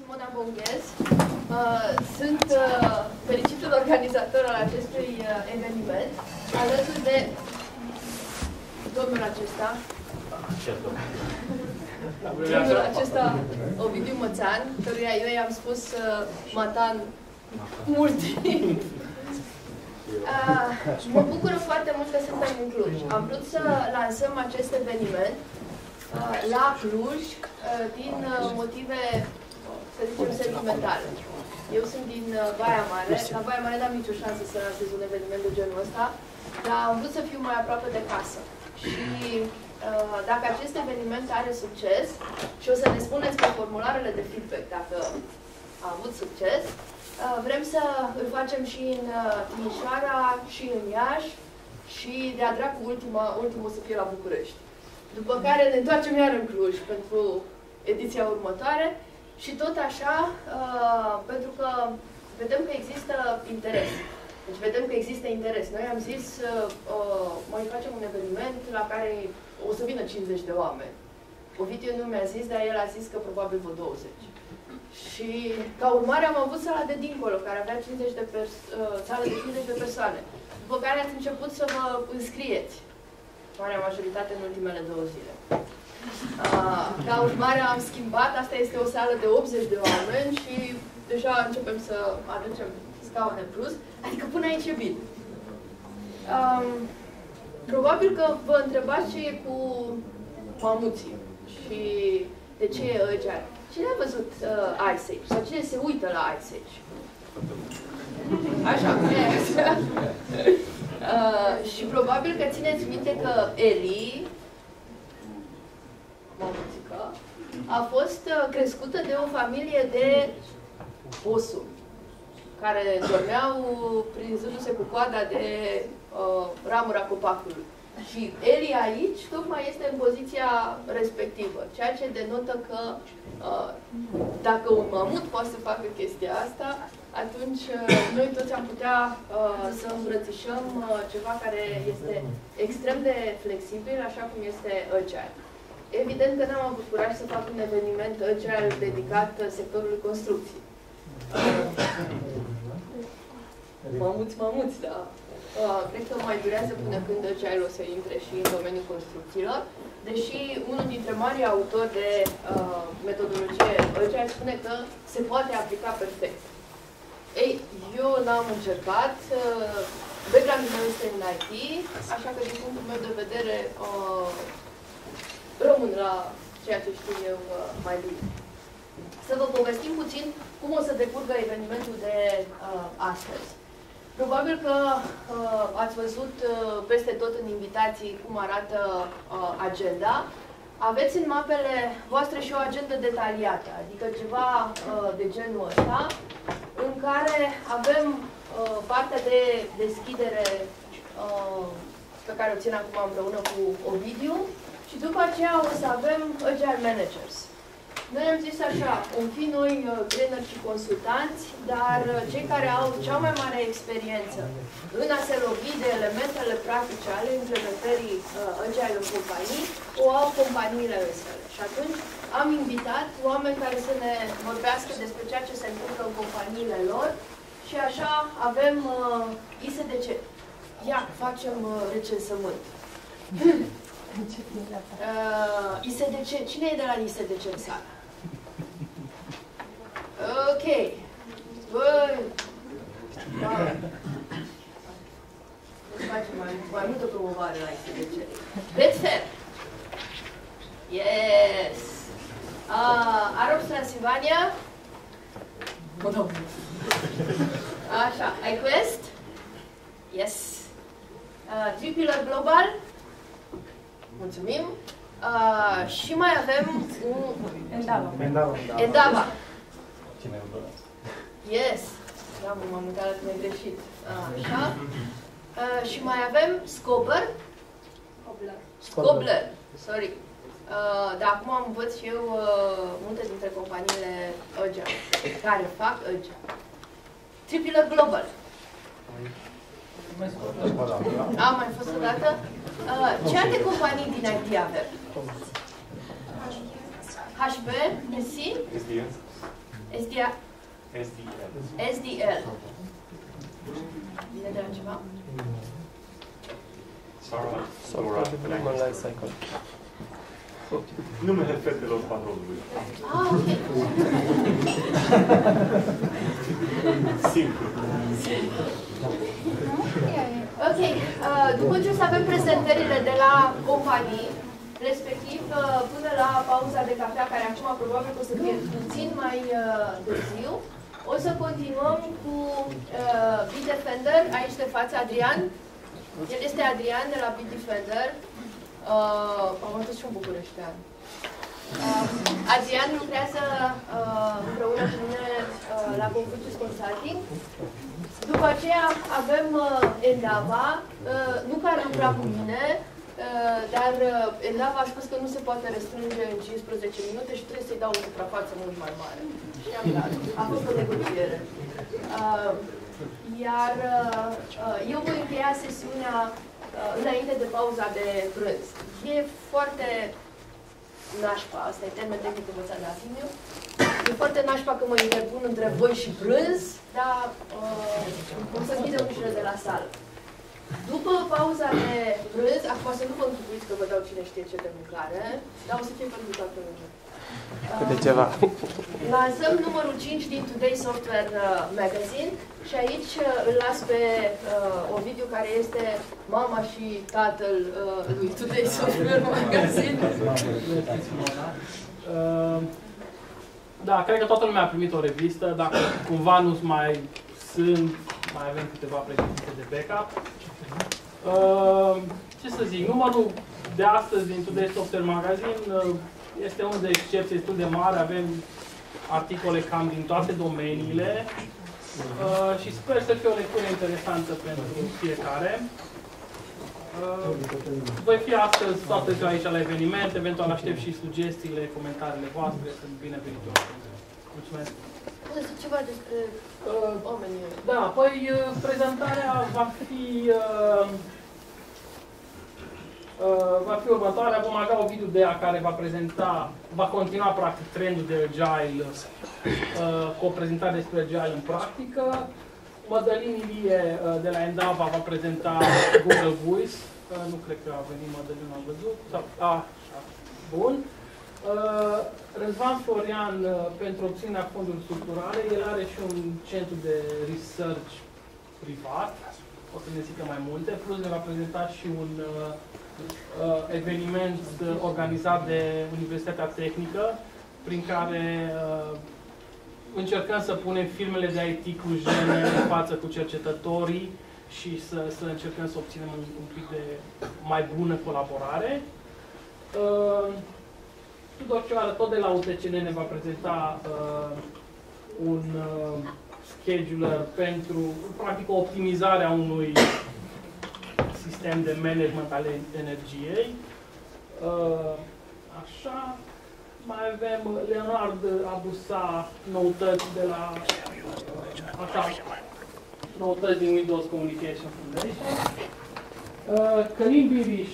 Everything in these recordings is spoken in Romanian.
Simona Bonghez. Sunt fericitul organizator al acestui eveniment, alături de domnul acesta. Domnul acesta, Ovidiu Mățan, căruia eu i-am spus Matan mult timp. Mă bucură foarte mult că suntem în Cluj. Am vrut să lansăm acest eveniment la Cluj din motive, să zicem, sentimentale. Eu sunt din Baia Mare. La Baia Mare n-am nicio șansă să lansez un eveniment de genul ăsta, dar am vrut să fiu mai aproape de casă. Și dacă acest eveniment are succes, și o să ne spuneți pe formularele de feedback dacă a avut succes, vrem să îl facem și în Timișoara, și în Iași, și de-a dracu ultimul să fie la București. După care ne întoarcem iar în Cluj pentru ediția următoare și tot așa, pentru că vedem că există interes. Deci vedem că există interes. Noi am zis, mai facem un eveniment la care o să vină 50 de oameni. Ovidiu nu mi-a zis, dar el a zis că probabil vreo 20. Și ca urmare am avut sala de dincolo, care avea sală de 50 de persoane. După care ați început să vă înscrieți. Marea majoritate în ultimele 2 zile. Ca urmare am schimbat, asta este o sală de 80 de oameni și deja începem să aducem scaune plus, adică până aici e bine. Probabil că vă întrebați ce e cu mamuții și de ce e Ăgean. Cine a văzut Ice Age? Sau cine se uită la Ice Age? Așa, și probabil că țineți minte că Ellie, mamuțică, a fost crescută de o familie de bosuri, care dormeau prinzându-se cu coada de ramura copacului. Și Ellie aici tocmai este în poziția respectivă, ceea ce denotă că dacă un mamut poate să facă chestia asta, atunci noi toți am putea să îmbrățișăm ceva care este extrem de flexibil, așa cum este Agile. Evident că n-am avut curaj să fac un eveniment Agile dedicat sectorului construcții. Mamuți, da. Cred că mai durează până când Agile o să intre și în domeniul construcțiilor, deși unul dintre marii autori de metodologie Agile spune că se poate aplica perfect. Ei, eu n-am încercat, background-ul meu este în IT, așa că din punctul meu de vedere rămân la ceea ce știu eu mai bine. Să vă povestim puțin cum o să decurgă evenimentul de astăzi. Probabil că ați văzut peste tot în invitații cum arată agenda. Aveți în mapele voastre și o agendă detaliată, adică ceva de genul ăsta, în care avem partea de deschidere pe care o țin acum împreună cu Ovidiu și după aceea o să avem Agile Managers. Noi am zis așa, vom fi noi traineri și consultanți, dar cei care au cea mai mare experiență în a se lovi de elementele practice ale implementării Agile în companii, o au companiile însele. Și atunci am invitat oameni care să ne vorbească despre ceea ce se întâmplă în companiile lor și așa avem ISDC. Ia, facem recensământ. ISDC. Cine e de la ISDC în sală? Ok. Bun. Da. Deci facem mai multă promovare la ISDC. Betfair. Yes. Arops Transilvania. Așa. iQuest. Yes. Tripillar Global. Mulțumim. Și mai avem Endava. Yes. Da, m-am uitat la tine greșit. Așa. Și mai avem Scobler. Sorry. Dar acum am învăț și eu multe dintre companiile Agile care fac Agile. Tripillar Global. Am mai fost o dată. Ce alte companii din IT avem? HP, mersi. SDL. Vine de la ceva? Human Life Cycle. Numele fetelor patrolului. Ah, ok. Simplu. Ok. După ce o să avem prezentările de la companii, respectiv până la pauza de cafea, care acum probabil că o să fie puțin mai târziu, o să continuăm cu Bitdefender. Aici de față Adrian. El este Adrian de la Bitdefender. Am adus și un bucureștean. Adrian lucrează împreună cu mine la Confucius Consulting. După aceea avem Endava, nu care lucra cu mine, dar Endava a spus că nu se poate restrânge în 15 minute și trebuie să-i dau o suprafață mult mai mare. Și am dat. A fost o negociere. Iar eu voi încheia sesiunea înainte de pauza de prânz. E foarte nașpa, asta e termen tehnic învățat de Afimiu. E foarte nașpa că mă interpun între voi și prânz, dar o să închidem ușile de la sală. După pauza de prânz, acum să nu vă închipuiți că vă dau cine știe ce de mâncare, dar o să fie pentru toată lumea. Câte ceva. Lansăm numărul 5 din Today Software Magazine și aici îl las pe Ovidiu, care este mama și tatăl lui Today Software Magazine. Da, cred că toată lumea a primit o revistă. Dacă cumva nu mai sunt, mai avem câteva pregătite de backup. Ce să zic, numărul de astăzi din Today Software Magazine este unul de excepție destul de mare. Avem articole cam din toate domeniile și sper să fie o lectură interesantă pentru fiecare. Voi fi astăzi toată ziua aici la eveniment, eventual aștept și sugestiile, comentariile voastre, sunt binevenite. Mulțumesc! Ceva despre oamenii. Da, păi prezentarea va fi următoarea. Vom avea o video care va continua practic trendul de Agile cu o prezentare despre Agile în practică. Mădălin Ilie de la Endava va prezenta Google Voice. Nu cred că a venit Mădălin, am văzut. Bun. Răzvan Florian pentru obținerea fondurilor structurale. El are și un centru de research privat. O să ne zică mai multe. Plus ne va prezenta și un eveniment organizat de Universitatea Tehnică, prin care încercăm să punem firmele de IT cu jene în față cu cercetătorii și să încercăm să obținem un pic de mai bună colaborare. Tudor Cioară, tot de la UTCN, ne va prezenta un scheduler pentru, practic, o optimizare a unui sistem de management al energiei. Așa. Mai avem Leonard Abusa, noutăți de la noutăți din Windows Communication Foundation. Călin Biriș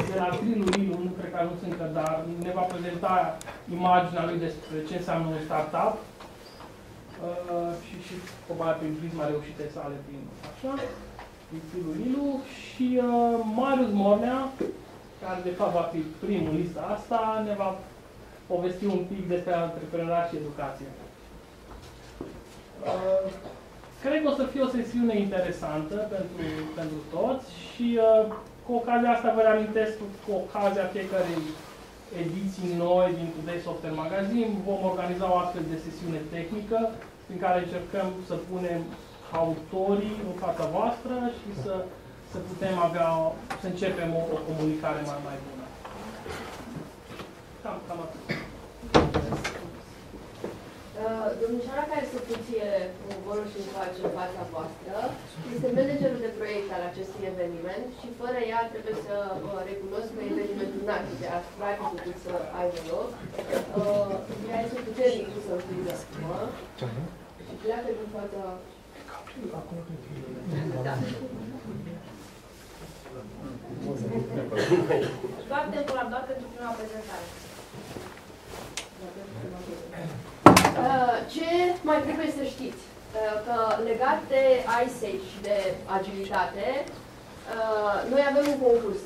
de la Triluilu, nu cred că anunț încă, dar ne va prezenta imaginea lui despre ce înseamnă un startup și probabil prin prisma reușitei sale din așa. Triluilu și Marius Mornea, care de fapt va fi primul în lista asta, ne va povesti un pic despre antreprenoriat și educație. Cred că o să fie o sesiune interesantă pentru toți și cu ocazia asta vă reamintesc că cu ocazia fiecărei ediții noi din Today Software Magazine vom organiza o astfel de sesiune tehnică prin care încercăm să punem autorii în fața voastră și să putem să începem o comunicare mai bună. Cam atât. Domnișoara care se puție în golul și în fața voastră este managerul de proiect al acestui eveniment și fără ea trebuie să recunosc că evenimentul n-ar fi putut să aibă loc. Ea este puternic să închidă acum și pleacă din fața... Doar temporar, doar pentru prima prezentare. ce mai trebuie să știți? Că legat de Ice Age și de agilitate, noi avem un concurs